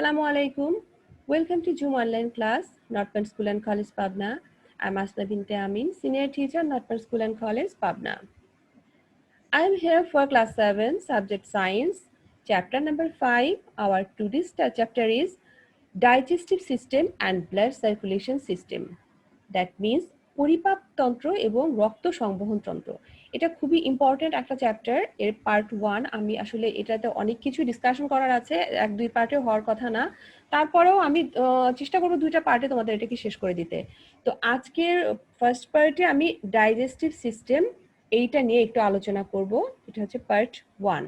Assalamu alaikum. Welcome to Zoom online class, Northpoint School and College, Pabna. I'm Asna Binte Amin, Senior Teacher, Northpoint School and College, Pabna. I am here for class 7, subject Science, chapter number 5. Our today's chapter is Digestive System and Blood Circulation System. That means পরিপাক তন্ত্র এবং রক্ত সংবহন তন্ত্র। এটা খুবই important একটা chapter. এর part 1 আমি আসলে এটাতে অনেক কিছু ডিসকাশন করার আছে, এক দুই পার্টে হওয়ার কথা না। তারপরেও আমি চেষ্টা করব দুইটা পার্টে তোমাদের এটাকে শেষ করে দিতে। তো আজকের ফার্স্ট পার্টে আমি ডাইজেস্টিভ সিস্টেম এইটা নিয়ে একটু আলোচনা করব। এটা হচ্ছে পার্ট 1,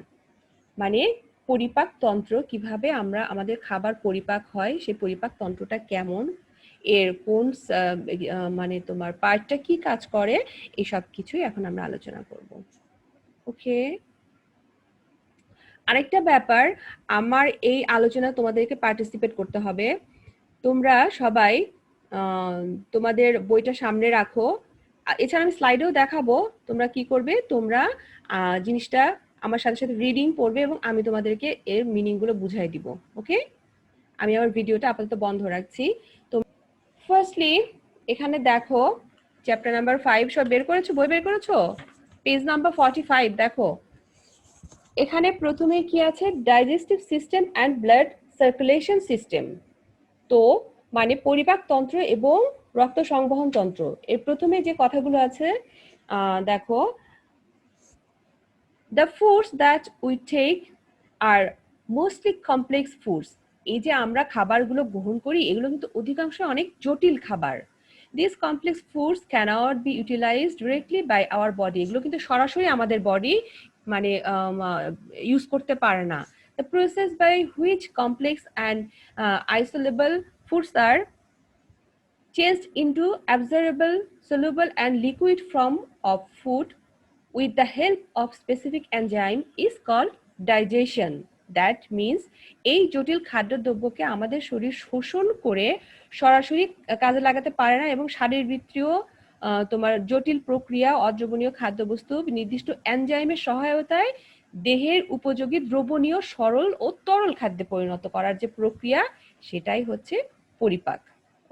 মানে পরিপাক তন্ত্র, কিভাবে আমরা আমাদের খাবার পরিপাক হয়, সেই পরিপাক তন্ত্রটা কেমন, এর কোন মানে তোমার পার্টটা কি কাজ করে, এই সব কিছুই এখন আমরা আলোচনা করব। ওকে, আরেকটা ব্যাপার, আমার এই আলোচনা তোমাদেরকে পার্টিসিপেট করতে হবে। তোমরা সবাই তোমাদের বইটা সামনে রাখো। এছাড়া আমি স্লাইডেও দেখাবো তোমরা কি করবে। তোমরা জিনিসটা আমার সাথে সাথে রিডিং পড়বে এবং আমি তোমাদেরকে এর মিনিংগুলো বুঝাই দিব। ওকে, আমি আমার ভিডিওটা আপাতত বন্ধ রাখছি। তো ফার্স্টলি এখানে দেখো চ্যাপ্টার নাম্বার 5 সব বের করেছো, বই বের করেছো, পেজ নাম্বার 45 দেখো। এখানে প্রথমে কি আছে, digestive system and blood circulation system. তো মানে পরিপাক তন্ত্র এবং রক্ত সংবহন তন্ত্র। এর প্রথমে যে কথাগুলো আছে দেখো, the foods that we take are mostly complex foods. এই যে আমরা খাবারগুলো গ্রহণ করি এগুলো কিন্তু অধিকাংশ অনেক জটিল খাবার। These complex foods cannot be utilized directly by our body. এগুলো কিন্তু সরাসরি আমাদের বডি মানে ইউজ করতে পারে না। The process by which complex and isolable foods are changed into absorbable, soluble and liquid form of food with the help of specific enzyme is called digestion. That means এই জটিল খাদ্যদ্রব্যকে আমাদের শরীর শোষণ করে সরাসরি কাজে লাগাতে পারে না এবং শারীরবৃত্তীয় তোমার জটিল প্রক্রিয়া অদ্রবণীয় খাদ্যবস্তু নির্দিষ্ট এনজাইমের সহায়তায় দেহের উপযোগী দ্রবণীয় সরল ও তরল খাদ্যে পরিণত করার যে প্রক্রিয়া, সেটাই হচ্ছে পরিপাক।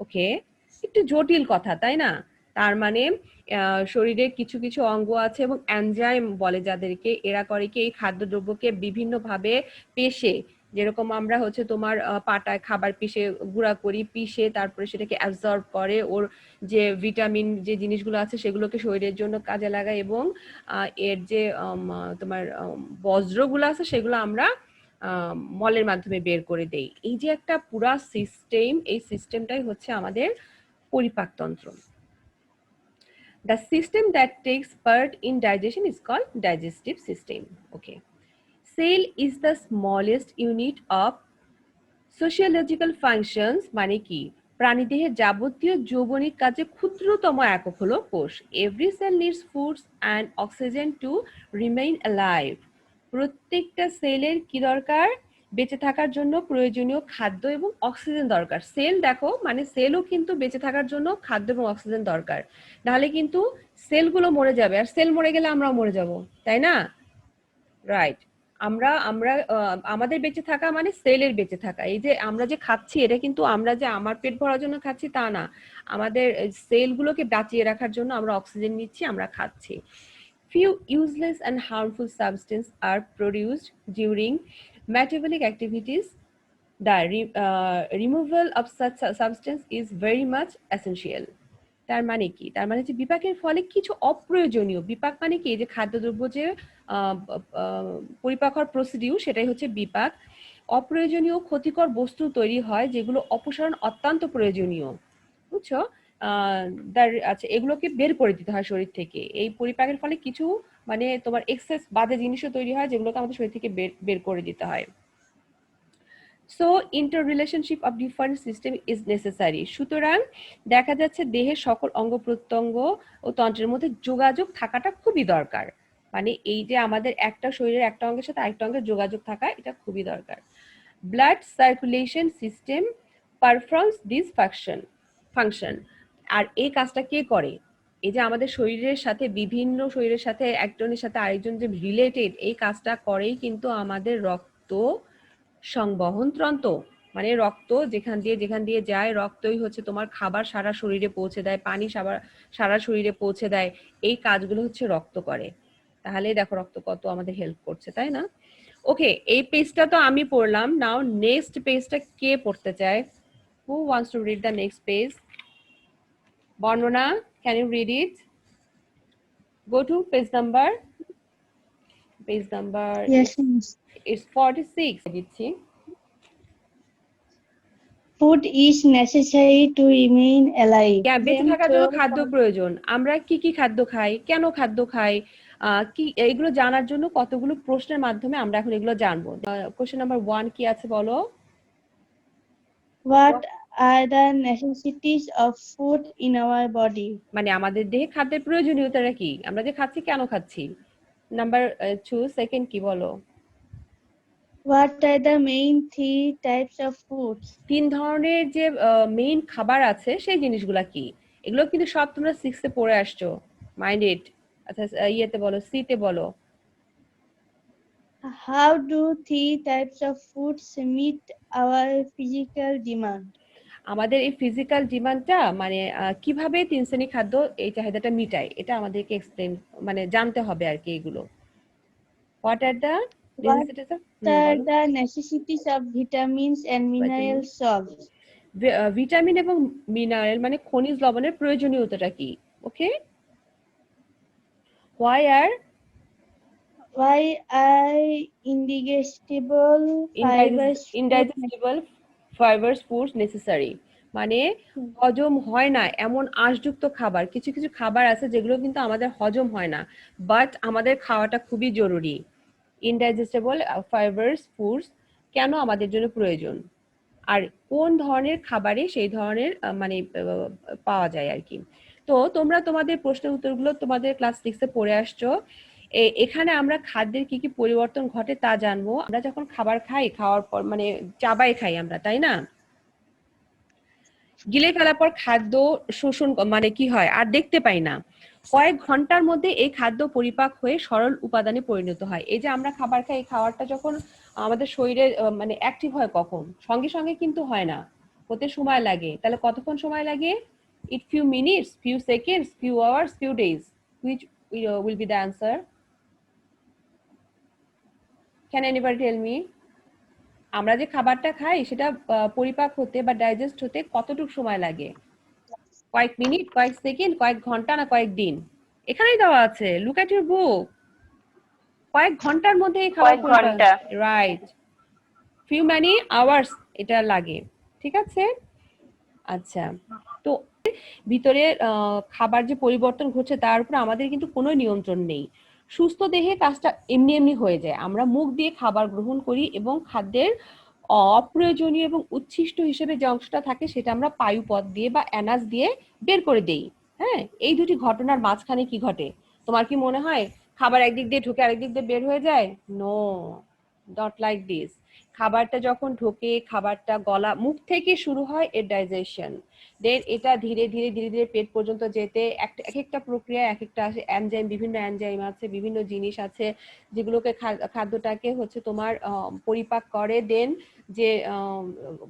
ওকে, একটু জটিল কথা তাই না? তার মানে শরীরের কিছু কিছু অঙ্গ আছে এবং এনজাইম বলে যাদেরকে, এরা করে কি এই খাদ্যদ্রব্যকে বিভিন্নভাবে পেশে, যেরকম আমরা হচ্ছে তোমার পাটায় খাবার পিষে গুঁড়া করি, পিষে তারপরে সেটাকে অ্যাবজর্ব করে, ওর যে ভিটামিন যে জিনিসগুলো আছে সেগুলোকে শরীরের জন্য কাজে লাগায় এবং এর যে তোমার বজ্রগুলো আছে সেগুলো আমরা মলের মাধ্যমে বের করে দেই। এই যে একটা পুরা সিস্টেম, এই সিস্টেমটাই হচ্ছে আমাদের পরিপাকতন্ত্র। The system that takes part in digestion is called digestive system. Okay. Cell is the smallest unit of sociological functions, মানে কি প্রাণীদেহের যাবতীয় যৌবনিক কাজে ক্ষুদ্রতম একক হলো কোষ। Every cell needs foods and oxygen to remain alive. প্রত্যেকটা সেলের কি দরকার, বেঁচে থাকার জন্য প্রয়োজনীয় খাদ্য এবং অক্সিজেন দরকার। সেল দেখো, মানে সেলও কিন্তু বেঁচে থাকার জন্য খাদ্য এবং অক্সিজেন দরকার, নাহলে কিন্তু সেলগুলো মরে যাবে, আর সেল মরে গেলে আমরাও মরে যাব, তাই না? রাইট, আমরা আমাদের বেঁচে থাকা মানে সেলের বেঁচে থাকা। এই যে আমরা যে খাচ্ছি এটা কিন্তু আমরা যে আমার পেট ভরার জন্য খাচ্ছি তা না, আমাদের সেলগুলোকে বাঁচিয়ে রাখার জন্য আমরা অক্সিজেন নিচ্ছি, আমরা খাচ্ছি। Few useless and harmful substances are produced during metabolic activities. The removal of such substance is very much essential. তার মানে কি, তার মানে যে বিপাকের ফলে কিছু অপ্রয়োজনীয়, বিপাক মানে কি যে খাদ্যদ্রব্য যে পরিপাক হওয়ার প্রসিডিউর, সেটাই হচ্ছে বিপাক। অপ্রয়োজনীয় ক্ষতিকর বস্তু তৈরি হয় যেগুলো অপসারণ অত্যন্ত প্রয়োজনীয়, বুঝছো? আচ্ছা, এগুলোকে বের করে দিতে হয় শরীর থেকে। এই পরিপাকের ফলে কিছু মানে তোমার এক্সেস বাজে জিনিসও তৈরি হয় যেগুলোকে আমাদের শরীর থেকে বের করে দিতে হয়। So interrelationship of different system is necessary. সুতরাং দেখা যাচ্ছে দেহের সকল অঙ্গ প্রত্যঙ্গ ও তন্ত্রের মধ্যে যোগাযোগ থাকাটা খুবই দরকার। মানে এই যে আমাদের একটা শরীরের একটা অঙ্গের সাথে আরেকটা অঙ্গের যোগাযোগ থাকা, এটা খুবই দরকার। Blood circulation system performs this function. আর এই কাজটা কে করে? এই যে আমাদের শরীরের সাথে বিভিন্ন শরীরের সাথে একজনের সাথে আরেকজন যে রিলেটেড, এই কাজটা করেই কিন্তু আমাদের রক্ত সংবহন তন্ত্র। মানে রক্ত যেখান দিয়ে যায়, রক্তই হচ্ছে তোমার খাবার সারা শরীরে পৌঁছে দেয়, পানি সারা শরীরে পৌঁছে দেয়। এই কাজগুলো হচ্ছে রক্ত করে। তাহলে দেখো রক্ত কত আমাদের হেল্প করছে, তাই না? ওকে, এই পেজটা তো আমি পড়লাম। নাও নেক্সট পেজটা কে পড়তে চায়? Who wants to read the next page? Barnona, can you read it? Go to page number Yes, miss. It's 46 দিচ্ছি। Food is necessary to remain alive. বেঁচে থাকার জন্য Therefore, খাদ্য প্রয়োজন। আমরা কি কি খাদ্য খাই, কেন খাদ্য খাই, কি এইগুলো জানার জন্য কতগুলো প্রশ্নের মাধ্যমে আমরা এখন এগুলো জানবো। কোশ্চেন নাম্বার 1 কি আছে বলো? what are the necessities of food in our body? মানে আমাদের দেহে খাদ্যের প্রয়োজনীয়তাটা কি, আমরা যে খাচ্ছি কেন খাচ্ছি। নাম্বার 2 সেকেন্ড কি বলো? What are the main three types of foods? 3 ধরনের যে মেইন খাবার আছে সেই জিনিসগুলা কি। এগুলো কিন্তু সব তোমরা 6 এ পড়ে আসছো। Mind it. আচ্ছা, ইয়েতে বলো, সি তে বলো। How do three types of foods meet our physical demand? আমাদের এই ফিজিক্যাল ডিমান্ডটা মানে কিভাবে 3 শ্রেণীর খাদ্য এই চাহিদাটা মিটায়, এটা আমাদেরকে এক্সপ্লেন মানে জানতে হবে আর কি এগুলো। What are the What necessities of are বলো। the necessities of vitamins and mineral salts? Vitamin এবং মিনারেল মানে খনিজ লবণের প্রয়োজনীয়তাটা কি। Okay, Why are indigestible fibers food indigestible fibers foods necessary, মানে হজম হয় না এমন আঁশযুক্ত খাবার, কিছু কিছু খাবার আছে যেগুলো কিন্তু আমাদের হজম হয় না, বাট আমাদের খাওয়াটা খুবই জরুরি। ইনডাইজেস্টেবল ফাইবারস ফুডস কেন আমাদের জন্য প্রয়োজন, আর কোন ধরনের খাবারে সেই ধরনের মানে পাওয়া যায় আর কি। তো তোমরা তোমাদের প্রশ্নের উত্তরগুলো তোমাদের ক্লাস 6 এ পড়ে আসছো। এখানে আমরা খাদ্যের কি কি পরিবর্তন ঘটে তা জানবো। আমরা যখন খাবার খাই, খাওয়ার পর মানে চাবাই খাই আমরা, তাই না? গিলে ফেলার পর খাদ্য শোষণ মানে কি হয় আর দেখতে পাই না। কয়েক ঘন্টার মধ্যে এই খাদ্য পরিপাক হয়ে সরল উপাদানে পরিণত হয়। এই যে আমরা খাবার খাই, এই খাবারটা যখন আমাদের শরীরে মানে অ্যাক্টিভ হয় কখন, সঙ্গে সঙ্গে কিন্তু হয় না, হতে সময় লাগে। তাহলে কতক্ষণ সময় লাগে? It few minutes, few seconds, few hours, few days. Which will be the answer? Can anybody tell me? আমরা যে খাবারটা খাই সেটা পরিপাক হতে বা ডাইজেস্ট হতে কতটুকু সময় লাগে? কয়েক মিনিট, কয়েক সেকেন্ড, কয়েক ঘন্টা, না কয়েক দিন? এখানেই দেওয়া আছে, লুক এট ইউর বুক। কয়েক ঘন্টার মধ্যে এই খাবার পরিপাক, রাইট। ফিউ ম্যানি আওয়ার্স এটা লাগে, ঠিক আছে। আচ্ছা, তো ভিতরে খাবার যে পরিবর্তন ঘটছে তার উপর আমাদের কিন্তু কোনো নিয়ন্ত্রণ নেই। সুস্থ দেহে কাজটা এমনি এমনি হয়ে যায়। আমরা মুখ দিয়ে খাবার গ্রহণ করি এবং খাদ্যের অপ্রয়োজনীয় এবং উচ্ছিষ্ট হিসেবে যে অংশটা থাকে সেটা আমরা পায়ুপথ দিয়ে বা অ্যানাস দিয়ে বের করে দেই। হ্যাঁ, এই দুটি ঘটনার মাঝখানে কি ঘটে? তোমার কি মনে হয় খাবার একদিক দিয়ে ঢুকে আরেক দিক দিয়ে বের হয়ে যায়? No, not like this. খাবারটা যখন ঢোকে, খাবারটা গলা মুখ থেকে শুরু হয় এর ডাইজেশন, দেন এটা ধীরে ধীরে ধীরে ধীরে পেট পর্যন্ত যেতে এক একটা প্রক্রিয়া, এক একটা আছে এনজাইম, বিভিন্ন এনজাইম আছে, বিভিন্ন জিনিস আছে যেগুলোকে খাদ্যটাকে হচ্ছে তোমার পরিপাক করে। দেন যে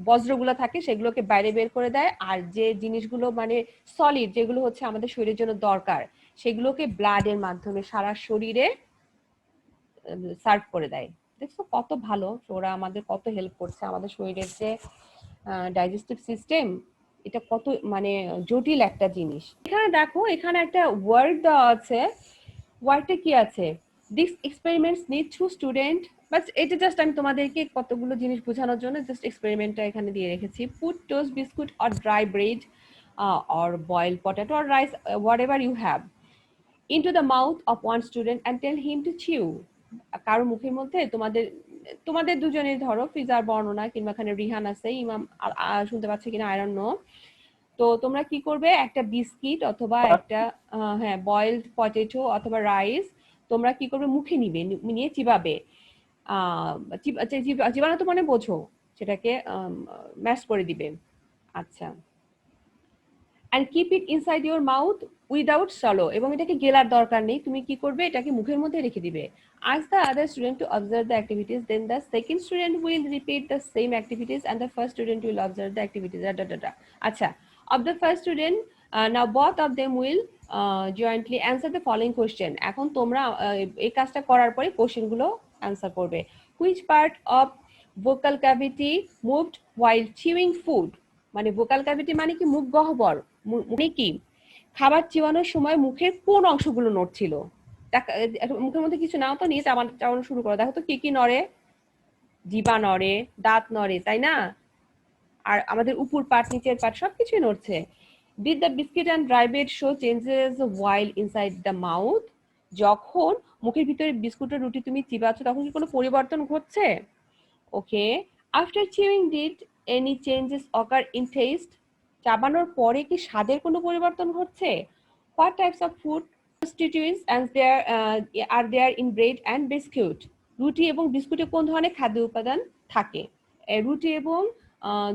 বজ্রগুলো থাকে সেগুলোকে বাইরে বের করে দেয়, আর যে জিনিসগুলো মানে সলিড যেগুলো হচ্ছে আমাদের শরীরের জন্য দরকার সেগুলোকে ব্লাডের মাধ্যমে সারা শরীরে সার্ভ করে দেয়। দেখছো কত ভালো, ওরা আমাদের কত হেল্প করছে, আমাদের শরীরের যে ডাইজেস্টিভ সিস্টেম এটা কত মানে জটিল একটা জিনিস। এখানে দেখো, এখানে একটা ওয়ার্ড দেওয়া আছে। ওয়ার্ডটা কি আছে? This experiments need to student, but এটা জাস্ট আমি তোমাদেরকে কতগুলো জিনিস বোঝানোর জন্য জাস্ট এক্সপেরিমেন্টটা এখানে দিয়ে রেখেছি। Put toast, biscuit or dry bread or boiled potato or rice, whatever you have, into the mouth of one student and tell him to chew. কারো মুখের মধ্যে তোমাদের তোমাদের দুজনের ধরো ফিজার বর্ণনা, কিংবা এখানে রিহান আছে, ইমাম শুনতে পাচ্ছে কিনা আই ডোন্ট নো। তো তোমরা কি করবে, একটা বিস্কিট অথবা একটা হ্যাঁ বয়েলড পটেটো অথবা রাইস তোমরা কি করবে, মুখে নিবে, নিয়ে চিবাবে। চিবানো তো মানে বোঝো, সেটাকে ম্যাশ করে দিবে। আচ্ছা, and keep it inside your mouth without swallow, এবং এটাকে গেলার দরকার নেই, তুমি কি করবে এটাকে মুখের মধ্যে রেখে দিবে। Ask the other student to observe the activities, then the second student will repeat the same activities and the first student will observe the activities. আচ্ছা, of the first student, now both of them will jointly answer the following question. এখন তোমরা এই কাজটা করার পরে question গুলো answer করবে। which part of vocal cavity moved while chewing food? মানে ভোকাল ক্যাভিটি মানে কি মুখ গহ্বর, মানে কি খাবার চিবানোর সময় মুখের কোন অংশগুলো নড়ছিল? মুখের মধ্যে কিছু নাও তো নিয়ে চাবানো শুরু করো, দেখো তো কি কি নড়ে। জিহ্বা নড়ে, দাঁত নড়ে, তাই না? আর আমাদের উপর পাট নিচের পাট সবকিছুই নড়ছে। Did the biscuit and dry bread show changes while inside the mouth? যখন মুখের ভিতরে বিস্কুট আর রুটি তুমি চিবাচ্ছ তখন কি কোনো পরিবর্তন ঘটছে? Okay, after chewing did any changes occur in taste? চাবানোর পরে কি স্বাদের কোনো পরিবর্তন ঘটছে? What types of food constituents are there in bread and biscuit? রুটি এবং বিস্কুটে কোন ধরনের খাদ্য উপাদান থাকে? রুটি এবং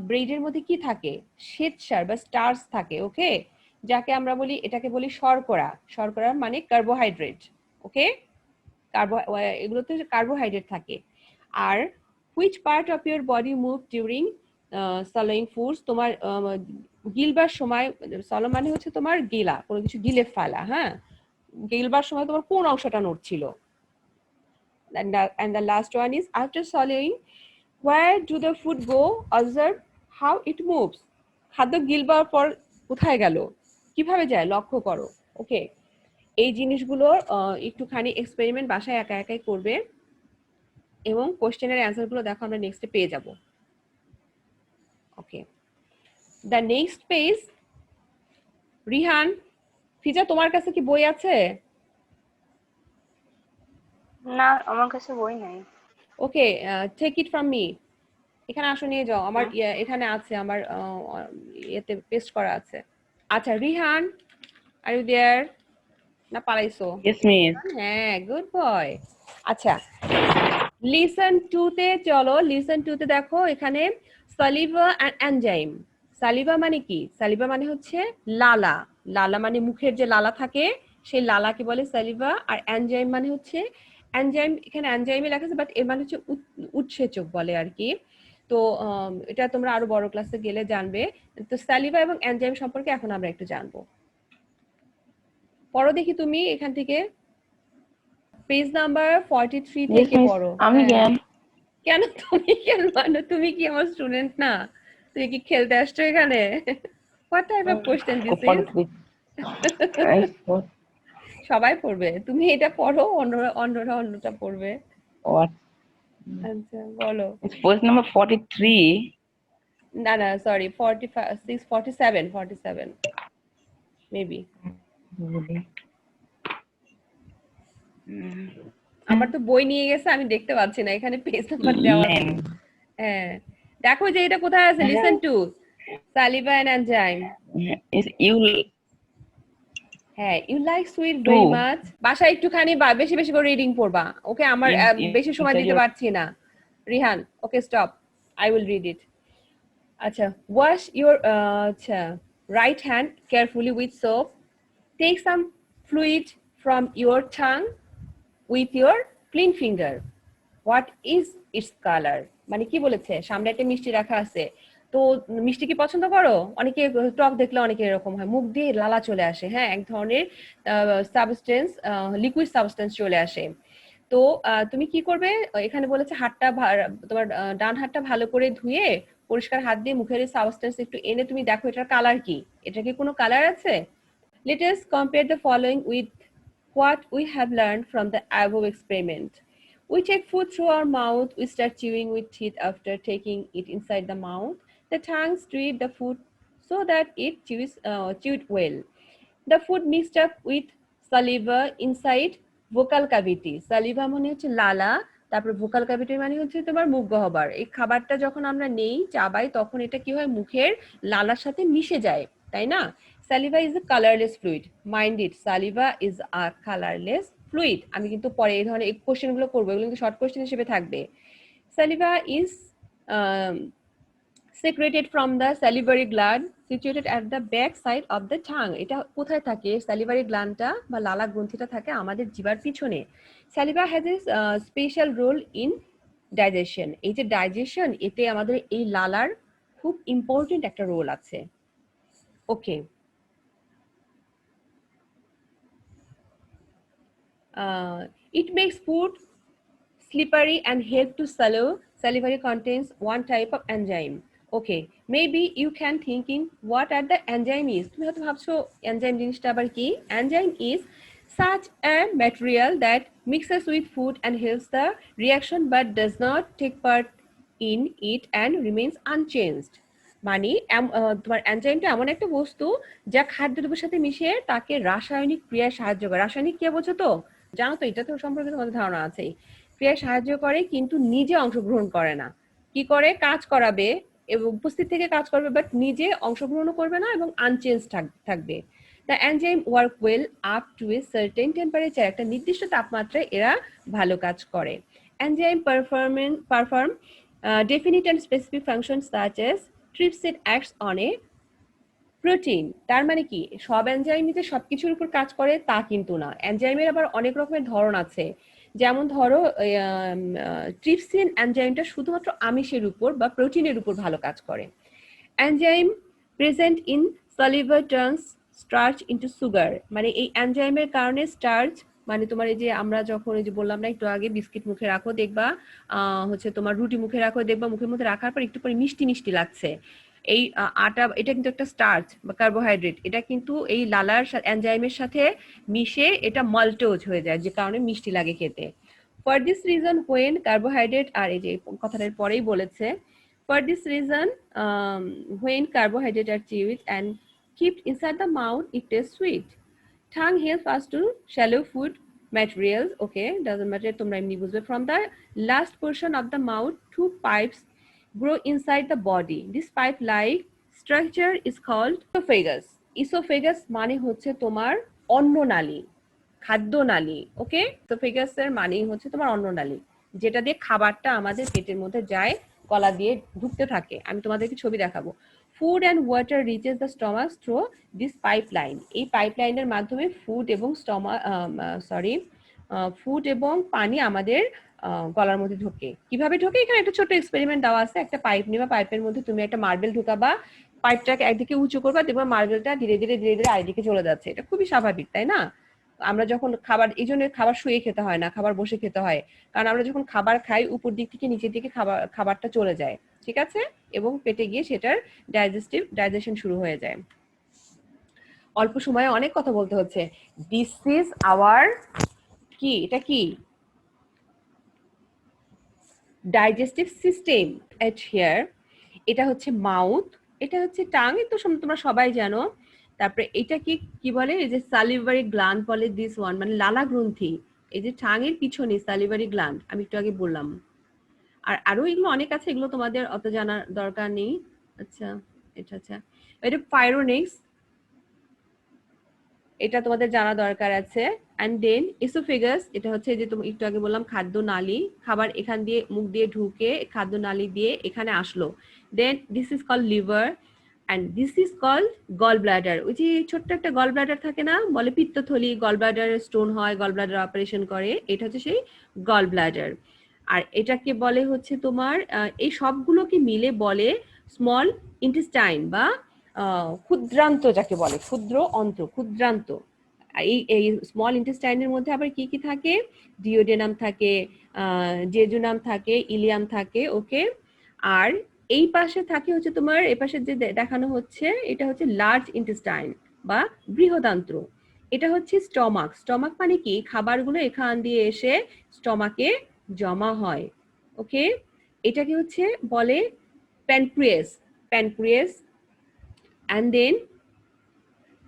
ব্রেডের মধ্যে কি থাকে? শ্বেতসার বা স্টার্চ থাকে, ওকে, যাকে আমরা বলি, এটাকে বলি শর্করা। শর্করা মানে কার্বোহাইড্রেট, ওকে, এগুলোতে কার্বোহাইড্রেট থাকে। আর which part of your body move during swallowing foods? তোমার গিলবার সময়, swallow মানে হচ্ছে তোমার গিলা, কোনো কিছু গিলে ফেলা, হ্যাঁ, গিলবার সময় তোমার কোন অংশটা নড়ছিল? and the last one is after swallowing where do the food go? Observe how it moves. খাদ্য গিলবার পর কোথায় গেল, কিভাবে যায়, লক্ষ্য করো। ওকে, এই জিনিসগুলোর একটুখানি এক্সপেরিমেন্ট বাসায় একা একাই করবে এবং কোশ্চেনের অ্যান্সার গুলো দেখো আমরা নেক্সটে পেয়ে যাব। ওকে, দ্য নেক্সট পেজ। রিহান, ফিজা, তোমার কাছে কি বই আছে? না, আমার কাছে বই নাই। ওকে, টেক ইট ফ্রম মি। এখানে আসো, নিয়ে যাও, আমার এখানে আছে, আমার এতে পেস্ট করা আছে। আচ্ছা, রিহান, আর ইউ দেয়ার? না পালাইছো? Yes, miss. হ্যাঁ, গুড বয়। আচ্ছা, লিসন টু তে চলো। লিসন টু তে দেখো এখানে সালিভা এন্ড এনজাইম। সালিভা মানে কি? সালিভা মানে হচ্ছে লালা। লালা মানে মুখের যে লালা থাকে সেই লালাকে বলে সালিভা। আর এনজাইম মানে হচ্ছে, এনজাইম এখানে এনজাইমে লেখা আছে বাট এর মানে হচ্ছে উৎসেচক বলে আর কি। তো এটা তোমরা আরো বড় ক্লাসে গেলে জানবে। তো সালিভা এবং এনজাইম সম্পর্কে এখন আমরা একটু জানবো। পড়ো দেখি তুমি এখান থেকে পেজ নাম্বার 43 থেকে পড়ো। আমি কেন তুমি কেন মানো? তুমি কি আমার স্টুডেন্ট না? তুমি কি খেলতে আসছো এখানে? What type of question this is? সবাই পড়বে, তুমি এটা পড়ো, অন্যরা অন্যটা পড়বে। What? আচ্ছা বলো। It's post number 43. না না, সরি, 46, 47 মেবি। আমার তো বই নিয়ে গেছে, আমি দেখতে পাচ্ছি না, এখানে পেজ নাম্বার দেওয়া আছে। হ্যাঁ, দেখো যে এটা কোথায় আছে। Listen to saliva and enzyme. Is you? হ্যাঁ, you like sweet very much. বাসায় একটুখানি বেশি বেশি করে রিডিং পড়বা, ওকে? আমার বেশি সময় দিতে পারছি না। Rihan, okay stop, I will read it. আচ্ছা, wash your right hand carefully with soap. Take some fluid from your tongue with your clean finger. What is its colour? মানে কি বলেছে, সামনে একটা মিষ্টি রাখা আছে, তো মিষ্টি কি পছন্দ করো? অনেকে টক দেখলে অনেকে এরকম হয়, মুখ দিয়ে লালা চলে আসে, হ্যাঁ, এক ধরনের সাবস্টেন্স, লিকুইড সাবস্টেন্স চলে আসে। তো তুমি কি করবে? এখানে বলেছে হাতটা, তোমার ডান হাতটা ভালো করে ধুয়ে পরিষ্কার হাত দিয়ে মুখের এই সাবস্টেন্স একটু এনে তুমি দেখো এটার কালার কি, এটা কি কোনো কালার আছে? Let us compare the following with what we have learned from the above experiment. We take food through our mouth, we start chewing with teeth after taking it inside the mouth. The tongue treat the food so that it chewed well. The food mixed up with saliva inside vocal cavity. Saliva মানে হচ্ছে লালা, তারপর vocal cavity মানে হচ্ছে তোমার মুখ গহ্বর। এই খাবারটা যখন আমরা নেই, চাবাই, তখন এটা কি হয়, মুখের লালার সাথে মিশে যায়, তাই না? Saliva is a colorless fluid. Mind it, saliva is a colorless fluid. আমি কিন্তু পরে এই ধরনের কোশ্চেন গুলো করবো, এগুলো কিন্তু শর্ট কোশ্চেন হিসেবে থাকবে। Saliva is secreted from the salivary gland situated at the back side of the tongue. এটা কোথায় থাকে? salivary glandটা বা লালা গ্রন্থিটা থাকে আমাদের জিহ্বার পিছনে। saliva has a special role in digestion. এই যে digestion, এতে আমাদের এই লালার খুব ইম্পর্টেন্ট একটা রোল আছে। ওকে, it makes food slippery and help to swallow. Salivary contains one type of enzyme. Okay, maybe you can thinking what are the enzyme is. তুমি হয়তো ভাবছো enzyme জিনিসটা আবার কি? Enzyme is such a material that mixes with food and helps the reaction but does not take part in it and remains unchanged. মানে তোমার এনজাইমটা এমন একটা বস্তু যা খাদ্যদ্রব্যের সাথে মিশে তাকে রাসায়নিক ক্রিয়ায় সাহায্য করে। রাসায়নিক ক্রিয়া বোঝো তো? জানো তো, এটা তো সম্পর্কে তোমাদের ধারণা আছেই। ক্রিয়ায় সাহায্য করে কিন্তু নিজে অংশগ্রহণ করে না। কি করে? কাজ করাবে এবং উপস্থিত থেকে কাজ করবে, বাট নিজে অংশগ্রহণও করবে না এবং আনচেঞ্জ থাকবে। The enzyme work well up to a certain temperature. একটা নির্দিষ্ট তাপমাত্রায় এরা ভালো কাজ করে। Enzyme perform definite and specific functions such as trypsin acts on a protein. তার মানে কি সব এনজাইমই যে সবকিছুর উপর কাজ করে তা কিন্তু না। এনজাইমের আবার অনেক রকমের ধরন আছে। যেমন ধরো ট্রিপসিন এনজাইমটা শুধুমাত্র আমিষের উপর বা প্রোটিনের উপর ভালো কাজ করে। Enzyme present in saliva turns starch into sugar. মানে এই এনজাইমের কারণে স্টার্চ, মানে তোমার এই যে আমরা যখন এই যে বললাম না একটু আগে বিস্কিট মুখে রাখো দেখবা, হচ্ছে তোমার রুটি মুখে রাখো দেখবা মুখের মধ্যে রাখার পর একটু পরে মিষ্টি মিষ্টি লাগছে। এই আটা, এটা কিন্তু একটা স্টার্চ বা কার্বোহাইড্রেট, এটা কিন্তু এই লালার এনজাইমের সাথে মিশে এটা মাল্টোজ হয়ে যায়, যে কারণে মিষ্টি লাগে খেতে। For this reason when carbohydrate, আর এই যে কথাটার পরেই বলেছে, for this reason when carbohydrate are chewed and kept inside the mouth it tastes sweet. Tongue helps us to swallow food materials. Okay, doesn't matter, তোমরা এমনি বুঝবে। From the last portion of the mouth, two pipes grow inside the body. This pipe-like structure is called esophagus. Esophagus মানে হচ্ছে তোমার অন্ননালী, খাদ্যনালী। ওকে, esophagus এর মানে হচ্ছে তোমার অন্ননালী, যেটা দিয়ে খাবারটা আমাদের পেটের মধ্যে যায়, গলা দিয়ে ঢুকতে থাকে। আমি তোমাদেরকে ছবি দেখাবো। Food and water reaches the stomach through this pipeline. এই পাইপলাইনের মাধ্যমে ফুড এবং পানি আমাদের গলার মধ্যে ঢোকে। কিভাবে ঢোকে? এখানে একটা ছোট এক্সপেরিমেন্ট দেওয়া আছে। একটা পাইপ নিবা, পাইপের মধ্যে তুমি একটা মার্বেল ঢুকাবা, পাইপটাকে একদিকে উঁচু করবা, দেখবা মার্বেলটা ধীরে ধীরে ধীরে ধীরে আরেকদিকে চলে যাচ্ছে। এটা খুবই স্বাভাবিক, তাই না? আমরা যখন খাবার, এই জন্য খাবার শুয়ে খেতে হয় না, খাবার বসে খেতে হয়, কারণ আমরা যখন খাবার খাই উপর দিক থেকে নিচের দিকে খাবারটা চলে যায়, ঠিক আছে, এবং পেটে গিয়ে সেটার ডাইজেশন শুরু হয়ে যায়। অল্প সময়ে অনেক কথা বলতে হচ্ছে। দিস ইজ আওয়ার কি, এটা কি ডাইজেস্টিভ সিস্টেম এট হিয়ার। এটা হচ্ছে মাউথ, এটা হচ্ছে টাং, তো তোমরা সবাই জানো। তারপরে এটা কি বলে? এই যে সালিভারি গ্ল্যান্ড বলে, দিস ওয়ান মানে লালা গ্রন্থি। এই যে ঠাঙের পিছনে সালিভারি গ্ল্যান্ড আমি একটু আগে বললাম। আর আরো এগুলো অনেক আছে, এগুলো তোমাদের অত জানার দরকার নেই। আচ্ছা, এটা পাইরোনিক্স, এটা তোমাদের জানা দরকার আছে। অ্যান্ড দেন এসোফেগাস, এটা হচ্ছে যে তুমি একটু আগে বললাম খাদ্য নালী, খাবার এখান দিয়ে মুখ দিয়ে ঢুকে খাদ্য নালী দিয়ে এখানে আসলো। Then this is called liver and this is called gall bladder. ওই যে ছোট্ট একটা গল ব্লাডার থাকে না, বলে পিত্তথলি, গল ব্লাডার স্টোন হয়, গল ব্লাডার অপারেশন করে, এটা হচ্ছে সেই গল ব্লাডার। আর এটাকে বলে হচ্ছে তোমার এই সবগুলোকে মিলে বলে স্মল ইন্টেস্টাইন বা ক্ষুদ্রান্ত, যাকে বলে ক্ষুদ্র অন্ত্র, ক্ষুদ্রান্ত। এই স্মল ইন্টেস্টাইনের মধ্যে আবার কি কি থাকে? ডিওডেনাম থাকে, জেজুনাম থাকে, ইলিয়াম থাকে। ওকে, আর এই পাশে থাকে হচ্ছে তোমার, এই পাশে যে দেখানো হচ্ছে এটা হচ্ছে লার্জ ইন্টেস্টাইন বা বৃহদান্ত্র। এটা হচ্ছে স্টমাক। স্টমাক মানে কি? খাবারগুলো এখান দিয়ে এসে স্টমাকে জমা হয়। ওকে, এটাকে হচ্ছে বলে প্যানক্রিয়াস। অ্যান্ড দেন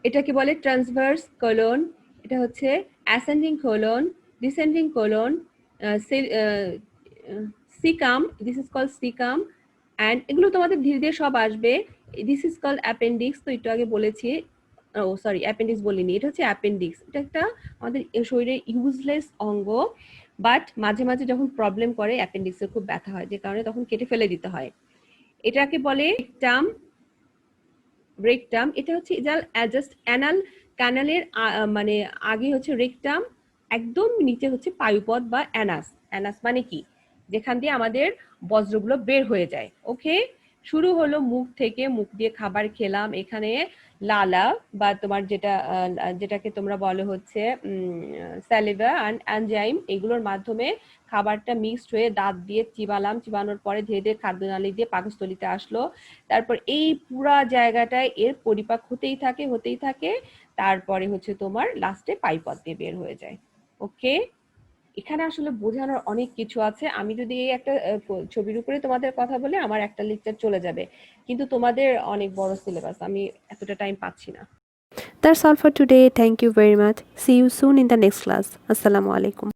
এটাকে বলে ট্রান্সভার্স কোলন, এটা হচ্ছে ascending colon, descending colon, caecum, this is called caecum. And এগুলো তোমাদের ধীরে ধীরে সব আসবে। দিস ইজ কল্ড অ্যাপেন্ডিক্স, তো একটু আগে বলেছি, ও সরি অ্যাপেন্ডিক্স বলিনি, এটা হচ্ছে অ্যাপেন্ডিক্স। এটা একটা আমাদের শরীরের ইউজলেস অঙ্গ, বাট মাঝে মাঝে যখন প্রবলেম করে অ্যাপেন্ডিক্সের খুব ব্যথা হয়, যে কারণে তখন কেটে ফেলে দিতে হয়। এটাকে বলে রেকটাম। এটা হচ্ছে জাস্ট অ্যানাল ক্যানালের মানে আগে হচ্ছে রেকটাম, একদম নিচে হচ্ছে পায়ুপথ বা অ্যানাস। অ্যানাস মানে কি? যেখান দিয়ে আমাদের বজ্রগুলো বের হয়ে যায়। ওকে, শুরু হলো মুখ থেকে, মুখ দিয়ে খাবার খেলাম, এখানে লালা বা তোমার যেটাকে তোমরা বলো হচ্ছে স্যালিভা অ্যান্ড অ্যানজাইম, এগুলোর মাধ্যমে খাবারটা মিক্সড হয়ে দাঁত দিয়ে চিবালাম, চিবানোর পরে ধীরে ধীরে খাদ্যনালী দিয়ে পাকস্থলিতে আসলো। তারপর এই পুরা জায়গাটায় এর পরিপাক হতেই থাকে, তারপরে হচ্ছে তোমার লাস্টে পাইপথ দিয়ে বের হয়ে যায়। ওকে, এখানে আসলে বোঝানোর অনেক কিছু আছে। আমি যদি এই একটা ছবির উপরে তোমাদের কথা বলে আমার একটা লেকচার চলে যাবে, কিন্তু তোমাদের অনেক বড় সিলেবাস, আমি এতটা টাইম পাচ্ছি না। That's all for today. Thank you very much. See you soon in the next class. Assalamu alaikum.